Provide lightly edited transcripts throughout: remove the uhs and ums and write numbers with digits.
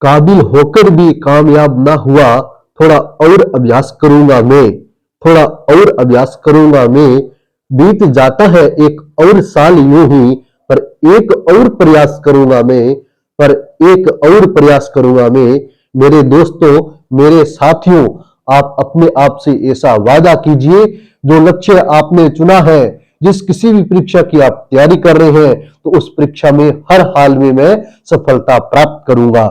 काबिल होकर भी कामयाब ना हुआ, थोड़ा और अभ्यास करूंगा मैं, थोड़ा और अभ्यास करूंगा मैं। बीत जाता है एक और साल यूं ही, पर एक और प्रयास करूंगा मैं, पर एक और प्रयास करूंगा मैं। मेरे दोस्तों, मेरे साथियों, आप अपने आप से ऐसा वादा कीजिए, जो लक्ष्य आपने चुना है, जिस किसी भी परीक्षा की आप तैयारी कर रहे हैं, तो उस परीक्षा में हर हाल में मैं सफलता प्राप्त करूंगा।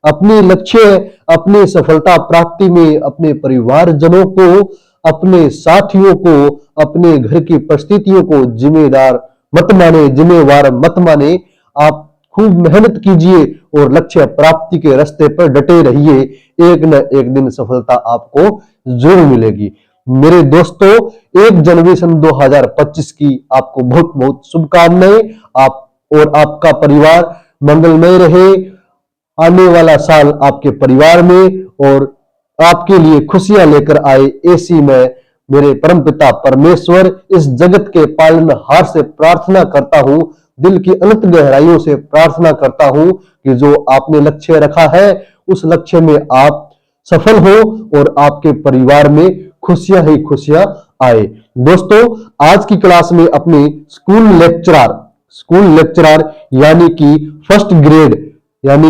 अपने लक्ष्य, अपनी सफलता प्राप्ति में अपने परिवारजनों को, अपने साथियों को, अपने घर की परिस्थितियों को जिम्मेदार मत माने, जिम्मेवार मत माने। आप खूब मेहनत कीजिए और लक्ष्य प्राप्ति के रास्ते पर डटे रहिए। एक न एक दिन सफलता आपको जरूर मिलेगी। मेरे दोस्तों, 1 जनवरी सन 2025 की आपको बहुत बहुत शुभकामनाएं। आप और आपका परिवार मंगलमय रहे। आने वाला साल आपके परिवार में और आपके लिए खुशियां लेकर आए, ऐसी मैं मेरे परमपिता परमेश्वर, इस जगत के पालनहार से प्रार्थना करता हूं। दिल की अनंत गहराइयों से प्रार्थना करता हूं कि जो आपने लक्ष्य रखा है, उस लक्ष्य में आप सफल हो और आपके परिवार में खुशियां ही खुशियां आए। दोस्तों, आज की क्लास में अपने स्कूल लेक्चरर यानी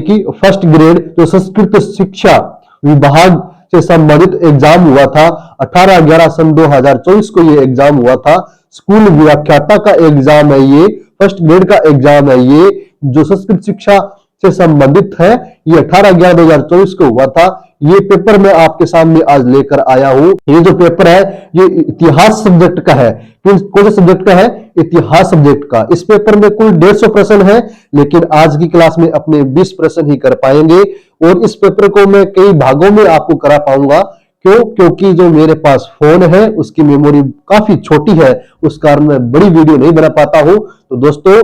कि फर्स्ट ग्रेड जो संस्कृत शिक्षा विभाग से संबंधित एग्जाम हुआ था, 18/11 सन 2024 को ये एग्जाम हुआ था। स्कूल व्याख्याता का एग्जाम है ये, फर्स्ट ग्रेड का एग्जाम है ये, जो संस्कृत शिक्षा से संबंधित है। ये 18/11/2024 को हुआ था। ये पेपर मैं आपके सामने आज लेकर आया हूं। ये जो पेपर है, ये इतिहास सब्जेक्ट का है। कौन से सब्जेक्ट का है? इतिहास सब्जेक्ट का। इस पेपर में कुल 150 प्रश्न है, लेकिन आज की क्लास में अपने 20 प्रश्न ही कर पाएंगे। और इस पेपर को मैं कई भागों में आपको करा पाऊंगा। क्यों? क्योंकि जो मेरे पास फोन है उसकी मेमोरी काफी छोटी है, उस कारण मैं बड़ी वीडियो नहीं बना पाता हूं। तो दोस्तों,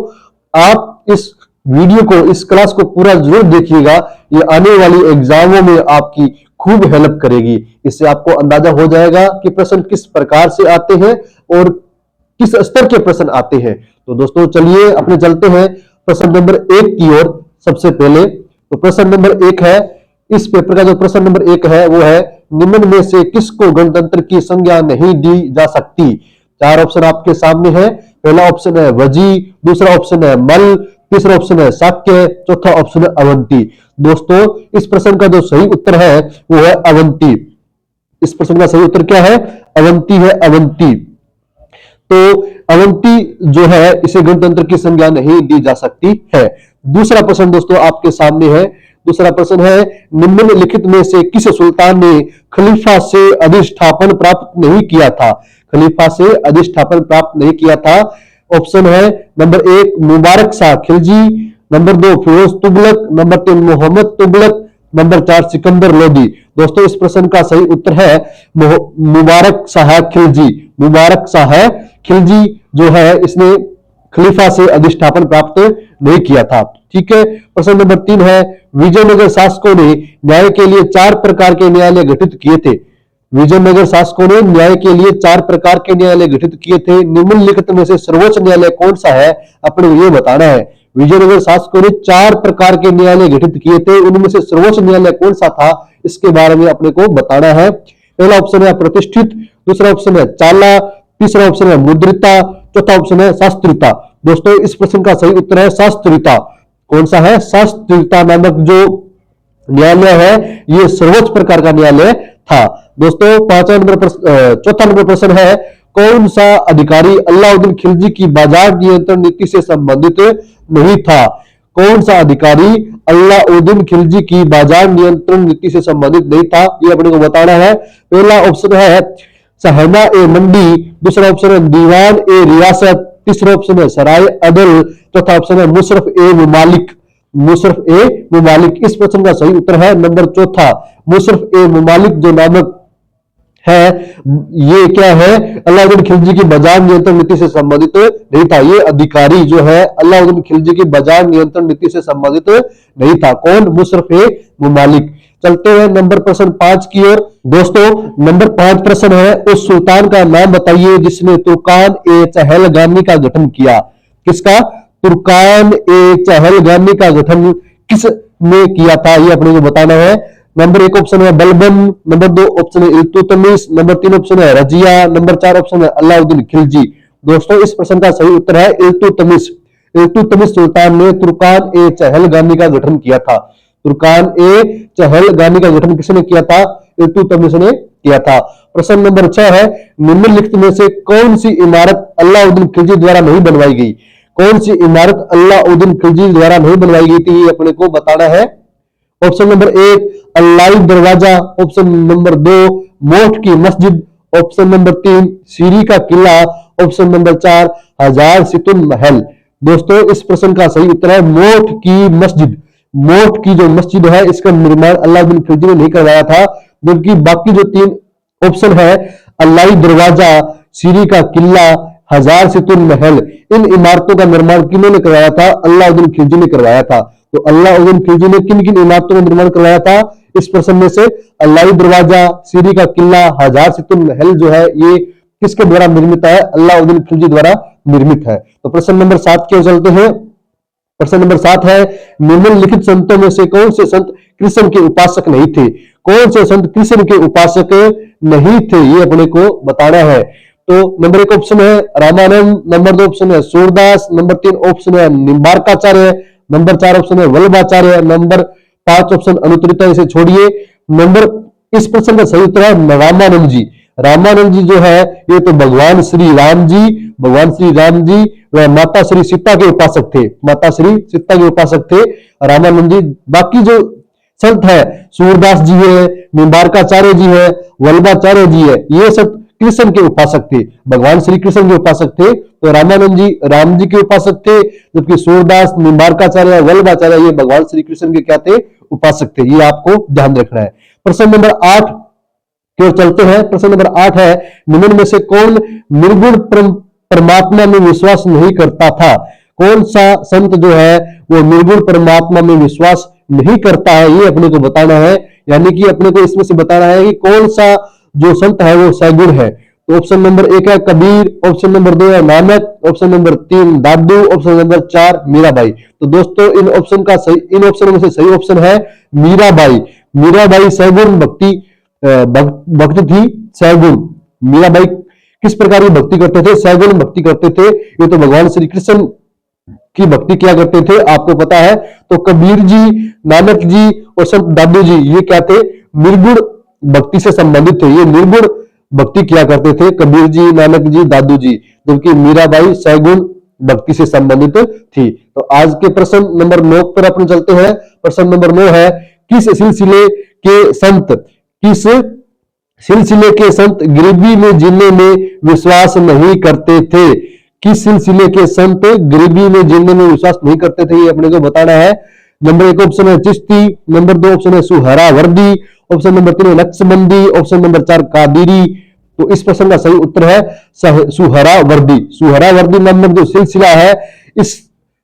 आप इस वीडियो को, इस क्लास को पूरा जरूर देखिएगा। ये आने वाली एग्जामों में आपकी खूब हेल्प करेगी। इससे आपको अंदाजा हो जाएगा कि प्रश्न किस प्रकार से आते हैं और किस स्तर के प्रश्न आते हैं। तो दोस्तों, चलिए अपने चलते हैं प्रश्न नंबर 1 की ओर। सबसे पहले तो प्रश्न नंबर 1 है, इस पेपर का जो प्रश्न नंबर 1 है वो है, निम्न में से किसको गणतंत्र की संज्ञा नहीं दी जा सकती? 4 ऑप्शन आपके सामने है। पहला ऑप्शन है वजी, दूसरा ऑप्शन है मल, तीसरा ऑप्शन है शाक्य, चौथा ऑप्शन है अवंती। दोस्तों, इस प्रश्न का जो सही उत्तर है वो है अवंती। इस प्रश्न का सही उत्तर क्या है? अवंती है, अवंती। तो अवंती जो है, इसे गणतंत्र की संज्ञा नहीं दी जा सकती है। दूसरा प्रश्न दोस्तों आपके सामने है। दूसरा प्रश्न है, निम्नलिखित में से किस सुल्तान ने खलीफा से अधिष्ठापन प्राप्त नहीं किया था? खलीफा से अधिष्ठापन प्राप्त नहीं किया था। ऑप्शन है number 1 Mubarak Shah Khilji, number 2 Firoz Tughlaq, number 3 Mohammad Tughlaq, number 4 Sikandar Lodi. दोस्तों, इस प्रश्न का सही उत्तर है मुबारक शाह खिलजी। मुबारक शाह खिलजी जो है, इसने खलीफा से अधिष्ठापन प्राप्त नहीं किया था। ठीक है। प्रश्न नंबर 3 है, विजयनगर शासकों ने न्याय के लिए 4 प्रकार के न्यायालय गठित किए थे। विजयनगर शासकों ने न्याय के लिए 4 प्रकार के न्यायालय गठित किए थे। निम्नलिखित में से सर्वोच्च न्यायालय कौन सा है? अपने को ये बताना है। विजयनगर शासकों ने 4 प्रकार के न्यायालय गठित किए थे, उनमें से सर्वोच्च न्यायालय कौन सा था, इसके बारे में अपने को बताना है। पहला ऑप्शन है प्रतिष्ठित, दूसरा ऑप्शन है चाला, तीसरा ऑप्शन है मुद्रिता, चौथा ऑप्शन है शास्त्रिता। दोस्तों, इस प्रश्न का सही उत्तर है शास्त्रिता। कौन सा है? शास्त्रिता नामक जो न्यायालय है, ये सर्वोच्च प्रकार का न्यायालय था। दोस्तों, चौथा नंबर प्रश्न है, कौन सा अधिकारी अलाउद्दीन खिलजी की बाजार नियंत्रण नीति से संबंधित नहीं था? कौन सा अधिकारी अलाउद्दीन खिलजी की बाजार नियंत्रण नीति से संबंधित नहीं था, ये अपने को बताना है। पहला ऑप्शन है सहना ए मंडी, दूसरा ऑप्शन है दीवान ए रियासत, तीसरा ऑप्शन है सराय अदल, चौथा ऑप्शन है मुशरफ ए मुमालिक। मुशरफ ए मुमालिक। इस प्रश्न का सही उत्तर है नंबर चौथा, मुशरफ ए मुमालिक जो नामक है, ये क्या है? अलाउद्दीन खिलजी की बाजार नियंत्रण नीति से संबंधित नहीं था। ये अधिकारी जो है अलाउद्दीन खिलजी की बाजार नियंत्रण नीति से संबंधित नहीं था। कौन? मुशरफ ए मुमालिक। चलते हैं नंबर प्रश्न 5 की ओर। दोस्तों, नंबर 5 प्रश्न है, उस सुल्तान का नाम बताइए जिसने तुर्कान ए चहलगामी का गठन किया। किसका? तुर्कान ए चहलगामी का गठन किस ने किया था, ये अपने को बताना है। नंबर 1 ऑप्शन है बलबन, नंबर 2 ऑप्शन है इल्तुतमिश, नंबर 3 ऑप्शन है रजिया, नंबर 4 ऑप्शन है अलाउद्दीन खिलजी। दोस्तों इस प्रश्न का सही उत्तर है इल्तुतमिश। इल्तुतमिश सुल्तान ने तुर्कान ए चहलगामी का गठन किया था। तुर्कान ए चहलगामी का गठन किसने किया था? इल्तुतमिश ने किया था। प्रश्न नंबर 6 है निम्नलिखित में से कौन सी इमारत अलाउद्दीन खिलजी द्वारा नहीं बनवाई गई? कौन सी इमारत अलाउद्दीन खिलजी द्वारा नहीं बनवाई गई थी, ये अपने को बताना है। ऑप्शन नंबर 1 अल्लाई दरवाजा, ऑप्शन नंबर 2 मोठ की मस्जिद, ऑप्शन नंबर 3 सीरी का किला, ऑप्शन नंबर 4 हजार सितुन महल। दोस्तों इस प्रश्न का सही उत्तर है मोठ की मस्जिद। मोठ की जो मस्जिद है इसका निर्माण अलाउद्दीन खिलजी ने नहीं करवाया था, जबकि बाकी जो 3 ऑप्शन है अल्लाई दरवाजा, सीरी का किला, हजार सितुन महल, इन इमारतों का निर्माण किन्होंने करवाया था? अलाउद्दीन खिलजी ने करवाया था। तो अलाउद्दीन खिलजी ने किन किन इमारतों का निर्माण करवाया था? इस प्रश्न में से अल्लाई दरवाजा, सीरी का किला, हजार सितुन महल जो है ये किसके द्वारा निर्मित है? अलाउद्दीन खिलजी द्वारा निर्मित है। तो प्रश्न नंबर 7 के चलते हैं। प्रश्न नंबर 7 है निम्नलिखित संतों में से कौन से संत कृष्ण के उपासक नहीं थे? कौन से संत कृष्ण के उपासक नहीं थे, ये अपने को बताना है। तो नंबर 1 ऑप्शन है रामानंद, नंबर 2 ऑप्शन है सूरदास, नंबर 3 ऑप्शन है निम्बार्काचार्य, नंबर 4 ऑप्शन है वल्लभाचार्य, नंबर 5 ऑप्शन अनुत्तरिता, इसे छोड़िए। इस प्रश्न का सही उत्तर है रामानंद जी। रामानंद जी जो है ये तो भगवान श्री राम जी व माता श्री सीता के उपासक थे। माता श्री सीता के उपासक थे रामानंद जी। बाकी जो संत है सूरदास जी है, निम्बार्काचार्य जी है, वल्लभाचार्य जी है, ये सब कृष्ण के उपासक थे, भगवान श्री कृष्ण के उपासक थे। तो रामानंद जी राम जी के उपासक थे, जबकि सूरदास, निम्बार्काचार्य, वल्लभाचार्य ये भगवान श्री कृष्ण के क्या थे? उपासक थे। ये आपको ध्यान रखना है। प्रश्न नंबर 8 की ओर चलते हैं। प्रश्न नंबर 8 है निम्न में से कौन निर्गुण परमात्मा में विश्वास नहीं करता था? कौन सा संत जो है वो निर्गुण परमात्मा में विश्वास नहीं करता है, ये अपने को बताना है। यानी कि अपने को इसमें से बताना है कि कौन सा जो संत है वो सगुण है। तो ऑप्शन नंबर 1 है कबीर, ऑप्शन नंबर 2 है नानक, ऑप्शन नंबर 3 दादू, ऑप्शन नंबर 4 मीराबाई। तो दोस्तों इन ऑप्शन में से सही ऑप्शन है मीराबाई। मीराबाई सगुण भक्त थी। सगुण मीराबाई किस प्रकार की भक्ति करते थे? सगुण भक्ति करते थे। ये तो भगवान श्री कृष्ण की भक्ति किया करते थे, आपको पता है। तो कबीर जी, नानक जी और संत दादू जी ये क्या थे? निर्गुण भक्ति से संबंधित थे। ये निर्गुण भक्ति किया करते थे, कबीर जी, नानक जी, दादू जी, जबकि मीराबाई सगुण भक्ति से संबंधित थी। तो आज के प्रश्न नंबर 9 पर अपन चलते हैं। प्रश्न नंबर 9 है किस सिलसिले के संत गरीबी में जीने में विश्वास नहीं करते थे? किस सिलसिले के संत गरीबी में जीने में विश्वास नहीं करते थे, ये अपने को बताना है। नंबर 1 ऑप्शन है चिश्ती, नंबर 2 ऑप्शन है Suhrawardi, option number 3 Naqshbandi, option number 4 Qadiri. तो इस प्रश्न का सही उत्तर है सुहरावर्दी। सुहरावर्दी नामक जो सिलसिला है, इस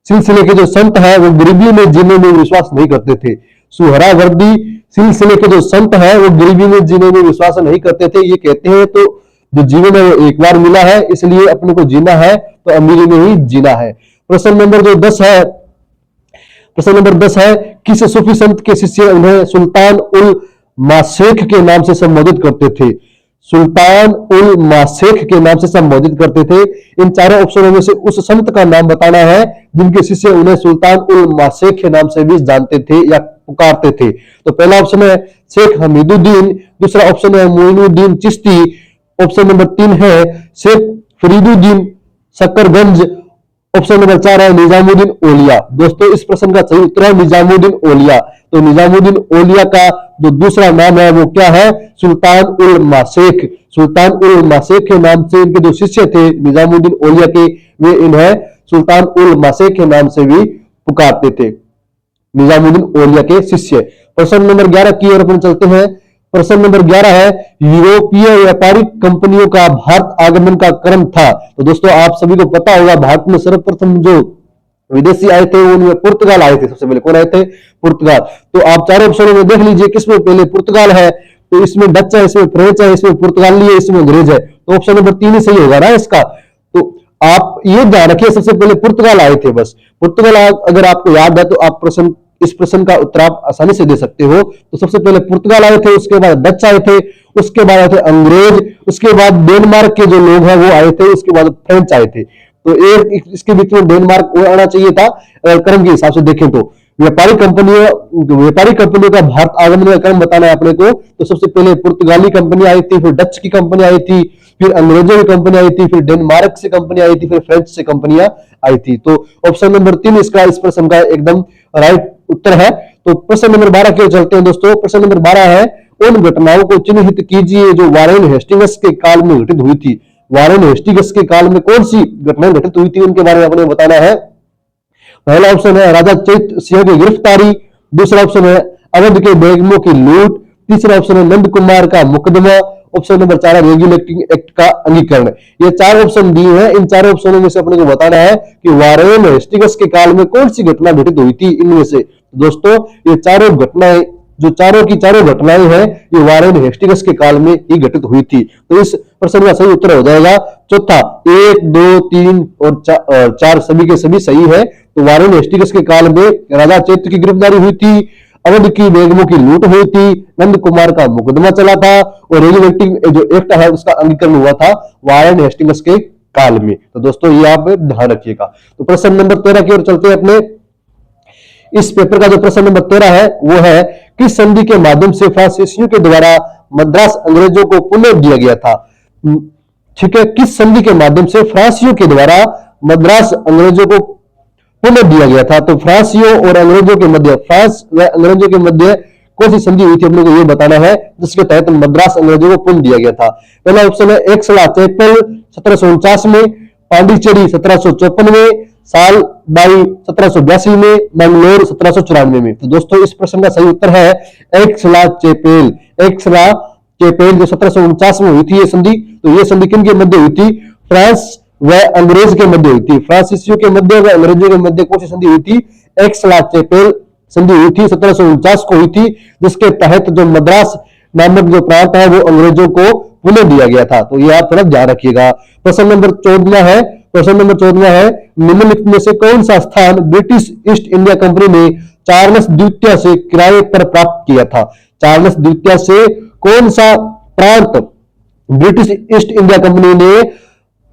सिलसिले के जो संत है वो गरीबी में जीने में विश्वास नहीं करते थे। सुहरावर्दी सिलसिले के जो संत है वो गरीबी में जीने में विश्वास नहीं करते थे। ये कहते हैं तो जो जीवन है वो एक बार मिला है, इसलिए अपने को जीना है तो अमीरी में ही जीना है। प्रश्न नंबर 10 है किस सूफी संत के शिष्य उन्हें सुल्तान उल माशेख के नाम से संबोधित करते थे? सुल्तान उल माशेख के नाम से संबोधित करते थे। इन चारों ऑप्शनों में से उस संत का नाम बताना है जिनके शिष्य उन्हें सुल्तान उल माशेख के नाम से भी जानते थे या पुकारते थे। तो पहला ऑप्शन है शेख हमीदुद्दीन, दूसरा ऑप्शन है मोइनुद्दीन चिश्ती, ऑप्शन नंबर 3 है शेख फरीदुद्दीन शकरगंज, ऑप्शन नंबर 4 है निजामुद्दीन औलिया। दोस्तों इस प्रश्न का सही उत्तर है निजामुद्दीन औलिया। तो निजामुद्दीन औलिया का जो दूसरा नाम है वो क्या है? सुल्तान उल माशेख। सुल्तान उल माशेख के नाम से इनके जो शिष्य थे निजामुद्दीन औलिया के, वे इन्हें सुल्तान उल माशेख के नाम से भी पुकारते थे, निजामुद्दीन औलिया के शिष्य। प्रश्न नंबर 11 की ओर अपन चलते हैं। प्रश्न नंबर 11 है यूरोपीय व्यापारिक कंपनियों का भारत आगमन का क्रम था। तो दोस्तों आप सभी को पता होगा भारत में सर्वप्रथम जो विदेशी आए थे उनमें पुर्तगाल आए थे। सबसे पहले कौन आए थे? पुर्तगाल। तो आप चारों ऑप्शनों में देख लीजिए किसमें पहले पुर्तगाल है, तो इसमें डच है, इसमें फ्रेंच है, इसमें पुर्तगाली है, इसमें अंग्रेज है। तो ऑप्शन नंबर 3 ही सही होगा ना इसका। तो आप ये ध्यान रखिए सबसे पहले पुर्तगाल आए थे। बस पुर्तगाल अगर आपको याद है तो आप प्रश्न इस प्रश्न का उत्तर आप आसानी से दे सकते हो। तो सबसे पहले पुर्तगाल आए थे, उसके बाद डच आए थे, उसके बाद आए थे अंग्रेज, उसके बाद डेनमार्क के जो लोग हैं वो आए थे, उसके बाद फ्रेंच आए थे। तो एक इसके बीच में डेनमार्क को आना चाहिए था क्रम के हिसाब से देखें तो। व्यापारिक कंपनियों का भारत आगमन का क्रम बताना है अपने को। तो सबसे पहले पुर्तगाली कंपनी आई थी, फिर डच की कंपनी आई थी, फिर अंग्रेजों की कंपनी आई थी, फिर डेनमार्क से कंपनी आई थी, फिर फ्रेंच से कंपनियां आई थी। तो ऑप्शन नंबर 3 इसका इस प्रश्न का एकदम राइट उत्तर है। तो प्रश्न नंबर 12 की ओर चलते हैं दोस्तों। प्रश्न नंबर 12 है, उन घटनाओं को चिन्हित कीजिए जो वारेन हेस्टिंग्स के काल में घटित हुई थी। वारेन हेस्टिंग्स के काल में कौन सी घटनाएं घटित हुई थी, उनके बारे में अपने बताना है। पहला ऑप्शन है राजा चैत्र सिंह की गिरफ्तारी, दूसरा ऑप्शन है अवध के बेगमों की लूट, तीसरा ऑप्शन है नंद कुमार का मुकदमा, ऑप्शन नंबर 4 है रेगुलेटिंग एक्ट का अंगीकरण। ये 4 ऑप्शन दिए हैं, इन चारों ऑप्शनों में से अपने को बताना है कि वारेन हेस्टिंग्स के काल में कौन सी घटना घटित हुई थी इनमें से। दोस्तों ये चारों घटनाएं, जो चारों की चारों घटनाएं हैं, ये वारेन हेस्टिंग्स के काल में ही घटित हुई थी। तो इस प्रश्न का सही उत्तर हो जाएगा चौथा। 1, 2, 3 और 4 सभी के सभी सही है। तो वारेन हेस्टिंग्स के काल में राजा चैत्र की गिरफ्तारी हुई थी, अवध की बेगमों की लूट हुई थी, नंद कुमार का मुकदमा चला था और रेगुलेटिंग जो एक्ट है उसका अंगीकरण हुआ था वारेन हेस्टिंग्स के काल में। तो दोस्तों ये आप ध्यान रखिएगा। तो प्रश्न नंबर 13 की ओर चलते हैं अपने। इस पेपर का जो प्रश्न नंबर 13 है वो है, किस संधि के माध्यम से फ्रांसीसियों के द्वारा मद्रास अंग्रेजों को पुनः दिया गया था। ठीक है, किस संधि के माध्यम से फ्रांसीसियों के द्वारा मद्रास अंग्रेजों को पुनः दिया गया था। तो फ्रांसियों और अंग्रेजों के मध्य, फ्रांस व अंग्रेजों के मध्य कौन सी संधि हुई थी, अपने को ये बताना है, जिसके तहत मद्रास अंग्रेजों को पुनः दिया गया था। पहला ऑप्शन है एक्सला चैपल 1749 में, पांडिचेरी 1754 में, साल बाई 1782 में, मंगलोर 1794 में। तो दोस्तों इस प्रश्न का सही उत्तर है एक्सला चैपेल। एक्सला चैपेल जो 1749 में हुई थी ये संधि। तो ये संधि किन के मध्य हुई थी, फ्रांस व अंग्रेज के मध्य हुई थी। फ्रांसीसियों के मध्य व अंग्रेजों के मध्य कौन सी संधि हुई थी, एक्सला चैपेल संधि हुई थी, 1749 को हुई थी, जिसके तहत जो मद्रास नामक जो प्रांत है वो अंग्रेजों को पुनः दिया गया था। तो ये आप थोड़ा ध्यान रखिएगा। प्रश्न नंबर 14 है, निम्नलिखित में से कौन सा स्थान ब्रिटिश ईस्ट इंडिया कंपनी ने चार्ल्स द्वितीय से किराए पर प्राप्त किया था। चार्ल्स द्वितीय से कौन सा प्रांत ब्रिटिश ईस्ट इंडिया कंपनी ने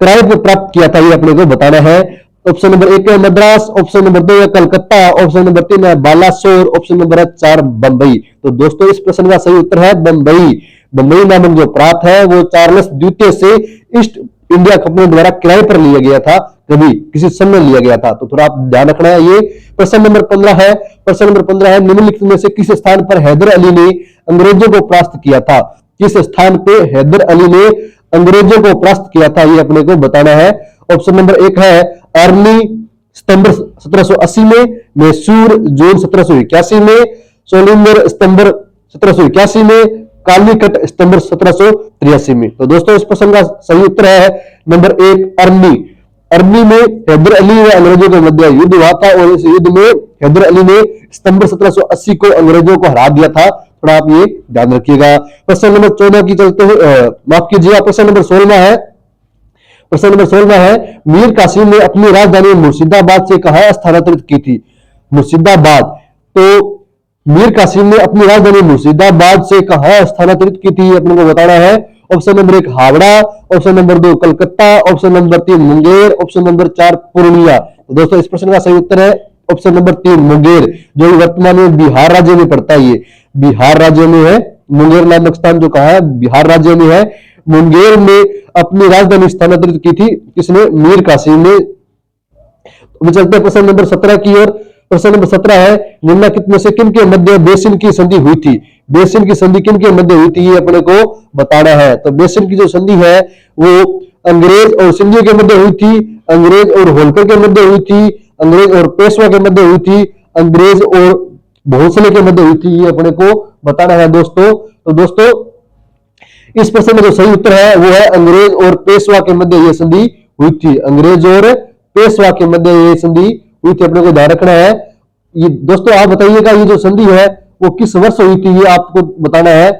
किराए पर प्राप्त किया था, ये अपने को बताना है। ऑप्शन नंबर 1 है मद्रास, ऑप्शन नंबर 2 है कलकत्ता, ऑप्शन नंबर 3 है बालासोर, ऑप्शन नंबर 4 बंबई। तो दोस्तों इस प्रश्न का सही उत्तर है बंबई। बंबई नामक जो प्रांत है वो चार्ल्स द्वितीय से ईस्ट इंडिया कंपनी द्वारा किराए पर लिया गया था, कभी किसी समय लिया गया था। तो थोड़ा आप ध्यान रखना है। ये प्रश्न नंबर 15 है। प्रश्न नंबर 15 है, निम्नलिखित में से किस स्थान पर हैदर अली ने अंग्रेजों को परास्त किया था। किस स्थान पे हैदर अली ने अंग्रेजों को परास्त किया था, ये अपने को बताना है। ऑप्शन नंबर 1 है अर्ली सितंबर 1780 में, मैसूर जून 1781 में, सोलिंगर सितंबर 1781 में, कालीकट सितंबर 1783 में। तो दोस्तों इस प्रश्न का सही उत्तर है नंबर 1 अर्ली। अर्ली में हैदर अली व अंग्रेजों के मध्य युद्ध हुआ था और इस युद्ध में हैदर अली ने सितंबर 1780 को अंग्रेजों को हरा दिया था। थोड़ा आप ये ध्यान रखिएगा। प्रश्न नंबर 14 की चलते हुए, माफ कीजिएगा, प्रश्न नंबर 16 है। प्रश्न नंबर 16 है, मीर कासिम ने अपनी राजधानी मुर्शिदाबाद से कहां स्थानांतरित की थी। मुर्शिदाबाद, तो मीर कासिम ने अपनी राजधानी मुर्शिदाबाद से कहां स्थानांतरित की थी, अपने को बताना है। Option number 1 Howrah, option number 2 Calcutta, option number 3 Munger, option number 4 Purnia. तो दोस्तों इस प्रश्न का सही उत्तर है ऑप्शन नंबर 3 मुंगेर, जो वर्तमान में बिहार राज्य में पड़ता है। ये बिहार राज्य में है। मुंगेर नामक स्थान जो कहा है बिहार राज्य में है। मुंगेर में अपनी राजधानी स्थानांतरित की थी किसने, मीर कासिम ने। चलते हैं प्रश्न नंबर 17 की ओर। प्रश्न नंबर 17 है, निम्नलिखित में से किन के मध्य बेसिन की संधि हुई थी। बेसिन की संधि किन के मध्य हुई थी, ये अपने को बताना है। तो बेसिन की जो संधि है वो अंग्रेज और सिंधियों के मध्य हुई थी, अंग्रेज और होलकर के मध्य हुई थी, अंग्रेज और पेशवा के मध्य हुई थी, अंग्रेज और भोसले के मध्य हुई थी, ये अपने को बताना है दोस्तों। तो दोस्तों इस प्रश्न में जो सही उत्तर है वो है अंग्रेज और पेशवा के मध्य ये संधि हुई थी। अंग्रेज और पेशवा के मध्य ये संधि हुई थी, अपने को ध्यान रखना है। ये दोस्तों आप बताइएगा ये जो संधि है वो किस वर्ष हुई थी, ये आपको बताना है।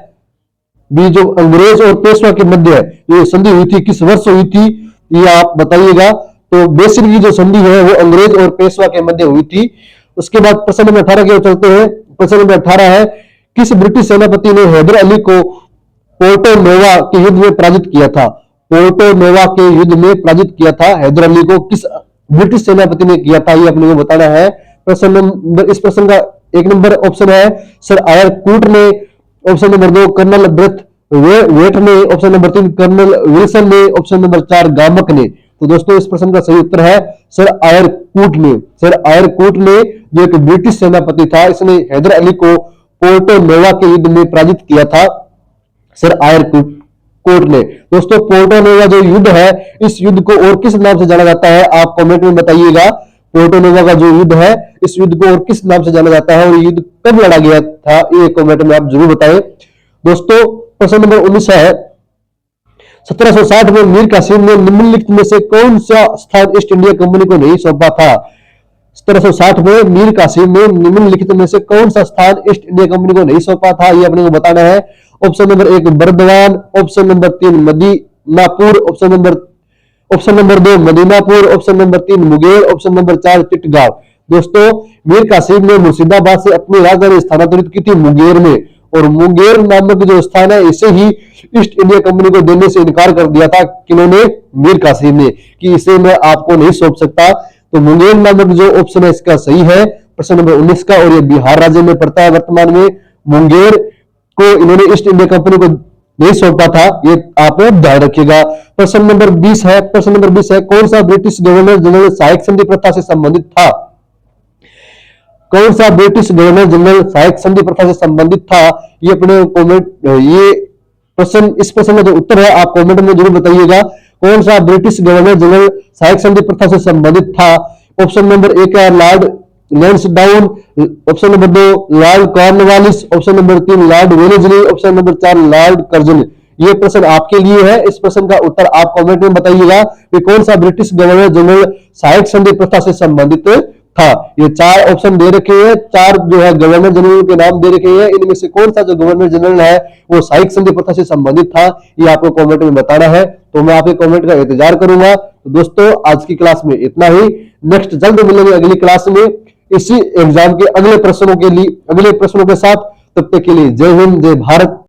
भी जो अंग्रेज और पेशवा के मध्य ये संधि हुई थी किस वर्ष हुई थी, ये आप बताइएगा। तो बेसिन की जो संधि है वो अंग्रेज और पेशवा के मध्य हुई थी उसके बाद प्रश्न नंबर 18 की ओर चलते हैं। प्रश्न नंबर 18 है, किस ब्रिटिश सेनापति ने हैदर अली को पोर्टो नोवा के युद्ध में पराजित किया था? पोर्टो नोवा के युद्ध में पराजित किया था हैदर अली को किस ब्रिटिश सेनापति ने किया था, ये अपने को बताना है। प्रश्न नंबर, इस प्रश्न का 1 नंबर ऑप्शन है सर आयर कूट ने, option number 2 colonel Braithwaite ने, ऑप्शन नंबर 3 कर्नल विल्सन ने, ऑप्शन नंबर 4 गामक ने। तो दोस्तों इस प्रश्न का सही उत्तर है सर आयर कूट ने। सर आयर कूट ने जो एक ब्रिटिश सेनापति था, इसने हैदर अली को पोर्टो नोवा के युद्ध में पराजित किया था, सर आयर कूट ने। दोस्तों पोर्टो नोवा जो युद्ध है, इस युद्ध को और किस नाम से जाना जाता है, आप कमेंट में बताइएगा। पोर्टो नोवा का जो युद्ध है, इस युद्ध को और किस नाम से जाना जाता है और युद्ध कब लड़ा गया था, ये कमेंट में आप जरूर बताएं। दोस्तों प्रश्न नंबर 19 है, 1760 में मीर कासिम ने निम्नलिखित में से कौन सा स्थान ईस्ट इंडिया कंपनी को नहीं सौंपा था? 1760 में मीर कासिम ने निम्नलिखित में से कौन सा स्थान ईस्ट इंडिया कंपनी को नहीं सौंपा था, ये अपने को बताना है। Option number 1 Burdwan, option number 3 Midnapore, option number 2 Midnapore, option number 3 Munger, option number 4 Chittagong. दोस्तों मीर कासिम ने मुर्शिदाबाद से अपनी राजधानी स्थानांतरित की थी मुंगेर में, और मुंगेर नामक जो स्थान है इसे ही ईस्ट इंडिया कंपनी को देने से इनकार कर दिया था किन्होंने, मीर कासिम ने, कि इसे मैं आपको नहीं सौंप सकता। तो मुंगेर नामक जो ऑप्शन है इसका सही है प्रश्न नंबर 19 का, और ये बिहार राज्य में पड़ता है। वर्तमान में मुंगेर को इन्होंने ईस्ट इंडिया कंपनी को नहीं सौंपा था, ये आप ध्यान रखिएगा। प्रश्न नंबर 20 है, प्रश्न नंबर 20 है, कौन सा ब्रिटिश गवर्नर जनरल सहायक संधि प्रथा से संबंधित था? कौन सा ब्रिटिश गवर्नर जनरल सहायक संधि प्रथा से संबंधित था, ये अपने कमेंट, ये प्रश्न, इस प्रश्न का जो उत्तर है आप कमेंट में जरूर बताइएगा। कौन सा ब्रिटिश गवर्नर जनरल सहायक संधि प्रथा से संबंधित था? ऑप्शन नंबर 1 है Lord Lansdowne, option number 2 Lord Cornwallis, option number 3 Lord Wellesley, option number 4 Lord Curzon. ये प्रश्न आपके लिए है, इस प्रश्न का उत्तर आप कमेंट में बताइएगा कि कौन सा ब्रिटिश गवर्नर जनरल सहायक संधि प्रथा से संबंधित था। ये 4 ऑप्शन दे रखे हैं, 4 जो है गवर्नर जनरल के नाम दे रखे हैं, इनमें से कौन सा जो गवर्नर जनरल है वो सहायक संधि प्रथा से संबंधित था, ये आपको कमेंट में बताना है। तो मैं आपके कमेंट का इंतजार करूंगा। तो दोस्तों आज की क्लास में इतना ही, नेक्स्ट जल्द मिलेंगे अगली क्लास में इसी एग्जाम के अगले प्रश्नों के साथ। तब तक के लिए जय हिंद, जय भारत।